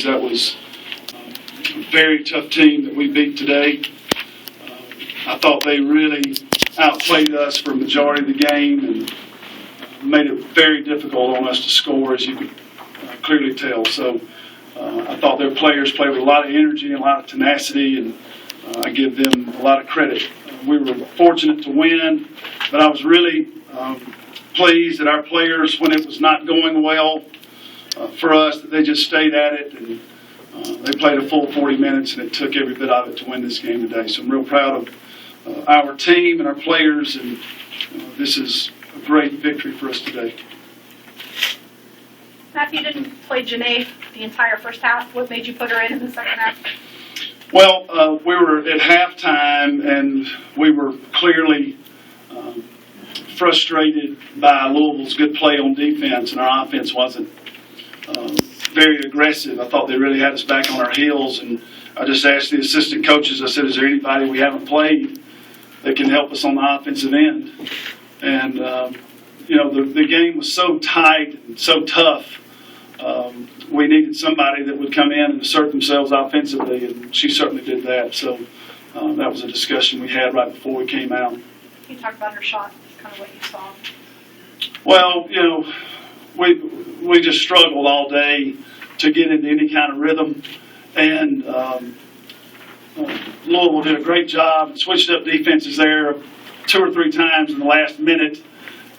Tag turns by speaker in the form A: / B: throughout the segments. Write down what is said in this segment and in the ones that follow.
A: That was a very tough team that we beat today. I thought they really outplayed us for a majority of the game and made it very difficult on us to score, as you could clearly tell. So I thought their players played with a lot of energy and a lot of tenacity, and I give them a lot of credit. We were fortunate to win, but I was really pleased that our players, when it was not going well for us, that they just stayed at it, and they played a full 40 minutes, and it took every bit of it to win this game today. So I'm real proud of our team and our players, and this is a great victory for us today.
B: Matthew, you didn't play Janae the entire first half. What made you put her in the second half?
A: Well, we were at halftime, and we were clearly frustrated by Louisville's good play on defense, and our offense wasn't very aggressive. I thought they really had us back on our heels, and I just asked the assistant coaches, I said, is there anybody we haven't played that can help us on the offensive end? And, the game was so tight and so tough. We needed somebody that would come in and assert themselves offensively, and she certainly did that. So that was a discussion we had right before we came out.
B: Can you talk about her shot, kind of what you saw?
A: Well, we just struggled all day to get into any kind of rhythm, and Louisville did a great job and switched up defenses there 2 or 3 times in the last minute,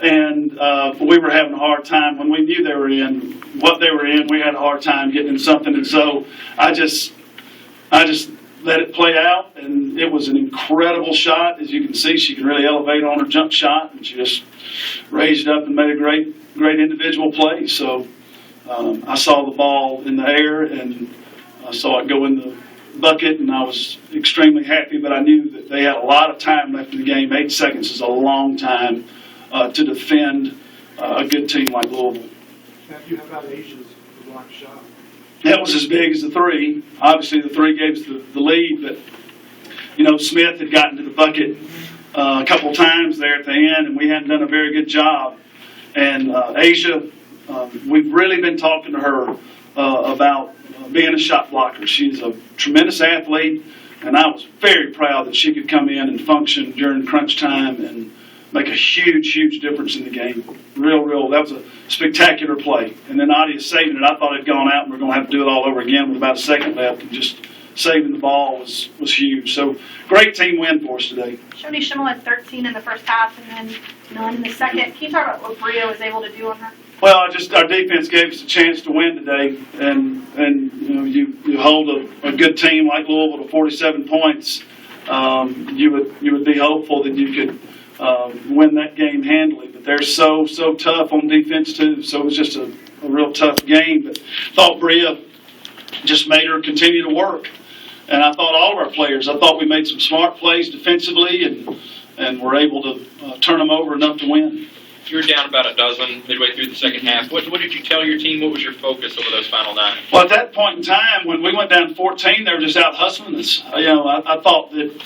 A: and we were having a hard time when we knew they were in what they were in. We had a hard time getting in something, and so I just let it play out, and it was an incredible shot. As you can see, she can really elevate on her jump shot, and she just raised up and made a great individual play. So I saw the ball in the air, and I saw it go in the bucket, and I was extremely happy, but I knew that they had a lot of time left in the game. 8 seconds is a long time to defend a good team like Louisville.
C: Matthew, how about Asia's block shot?
A: That was as big as the 3. Obviously, the 3 gave us the lead, but, Smith had gotten to the bucket a couple times there at the end, and we hadn't done a very good job. And Asia, we've really been talking to her about being a shot blocker. She's a tremendous athlete, and I was very proud that she could come in and function during crunch time and make a huge difference in the game. That was a spectacular play. And then Nadia saving it. I thought it had gone out, and we're going to have to do it all over again with about a second left, and just saving the ball was huge. So great team win for us today.
B: Shoni Schimmel had 13 in the first half and then none in the second. Can you talk about what Bria was able to do on her?
A: Well, our defense gave us a chance to win today, and you hold a good team like Louisville to 47 points. You would be hopeful that you could win that game handily, but they're so tough on defense too. So it was just a real tough game. But thought Bria just made her continue to work, and I thought all of our players. I thought we made some smart plays defensively, and were able to turn them over enough to win.
D: You were down about a dozen midway through the second half. What did you tell your team? What was your focus over those final 9?
A: Well, at that point in time, when we went down 14, they were just out hustling us. I thought that,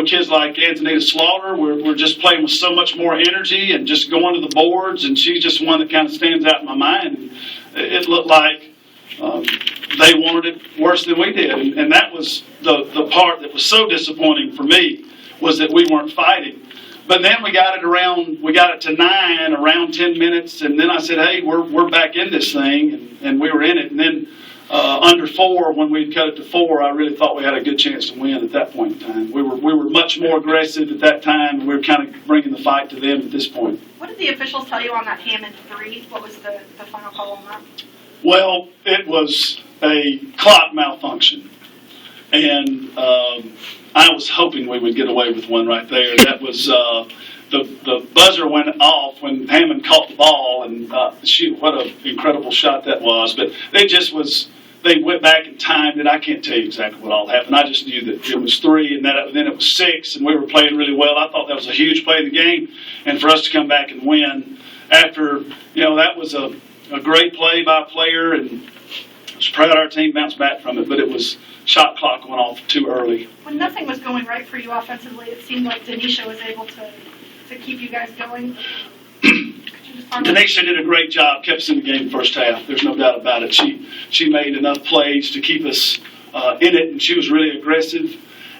A: kids like Antonita Slaughter were just playing with so much more energy and just going to the boards, and she's just one that kind of stands out in my mind. It looked like they wanted it worse than we did, and that was the part that was so disappointing for me, was that we weren't fighting. But then we got it to 9 around 10 minutes, and then I said, hey, we're back in this thing, and we were in it. And then under 4, when we cut it to 4, I really thought we had a good chance to win at that point in time. We were much more aggressive at that time, and we were kind of bringing the fight to them at this point.
B: What did the officials tell you on that Hammond 3? What was the final call on that?
A: Well, it was a clock malfunction, and I was hoping we would get away with one right there. That was the buzzer went off when Hammond caught the ball, and shoot, what an incredible shot that was. But they went back and timed it. I can't tell you exactly what all happened. I just knew that it was 3, and then it was 6, and we were playing really well. I thought that was a huge play of the game, and for us to come back and win after, that was a great play by a player, and I was proud our team bounced back from it, but it was shot clock went off too early.
B: When nothing was going right for you offensively, it seemed like Denisha was able to keep you guys going. Could you
A: Denisha did a great job, kept us in the game first half. There's no doubt about it. She made enough plays to keep us in it, and she was really aggressive.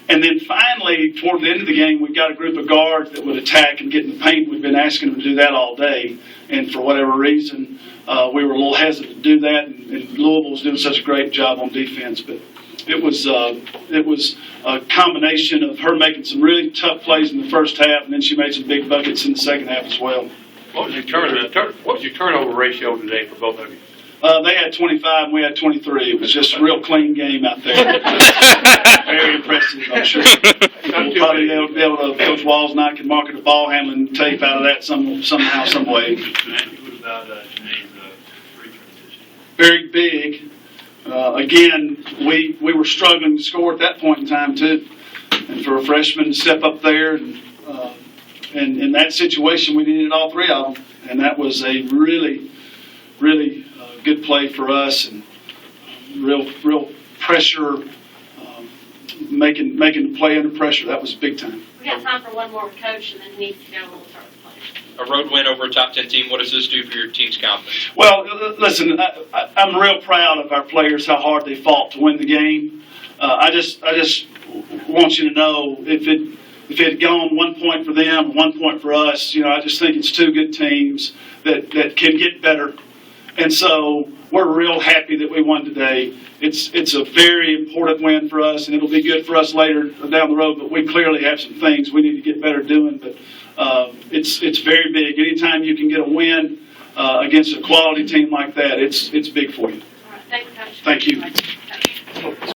A: And then finally, toward the end of the game, we got a group of guards that would attack and get in the paint. We've been asking them to do that all day, and for whatever reason, we were a little hesitant to do that. And Louisville was doing such a great job on defense, but it was a combination of her making some really tough plays in the first half, and then she made some big buckets in the second half as well.
E: What was your turnover ratio today for both of you?
A: They had 25 and we had 23. It was just a real clean game out there. Very impressive, I'm sure. We'll probably be able to, Coach Walls and I can market a ball handling tape out of that somehow, some way.
E: What about Janae's free transition?
A: Very big. Again, we were struggling to score at that point in time too. And for a freshman to step up there and in that situation, we needed all three of them. And that was a really good play for us, and real pressure, making the play under pressure. That was big time.
F: We got time for one more with Coach, and then he needs to go and we'll start with players.
D: A road win over a top 10 team. What does this do for your team's confidence?
A: Well, listen, I'm real proud of our players, how hard they fought to win the game. I just want you to know if it had gone 1 point for them, 1 point for us, I just think it's two good teams that can get better. And so we're real happy that we won today. It's a very important win for us, and it'll be good for us later down the road, but we clearly have some things we need to get better doing. But it's very big. Anytime you can get a win against a quality team like that, it's big for you.
F: All right, thanks, Coach.
A: Thank you.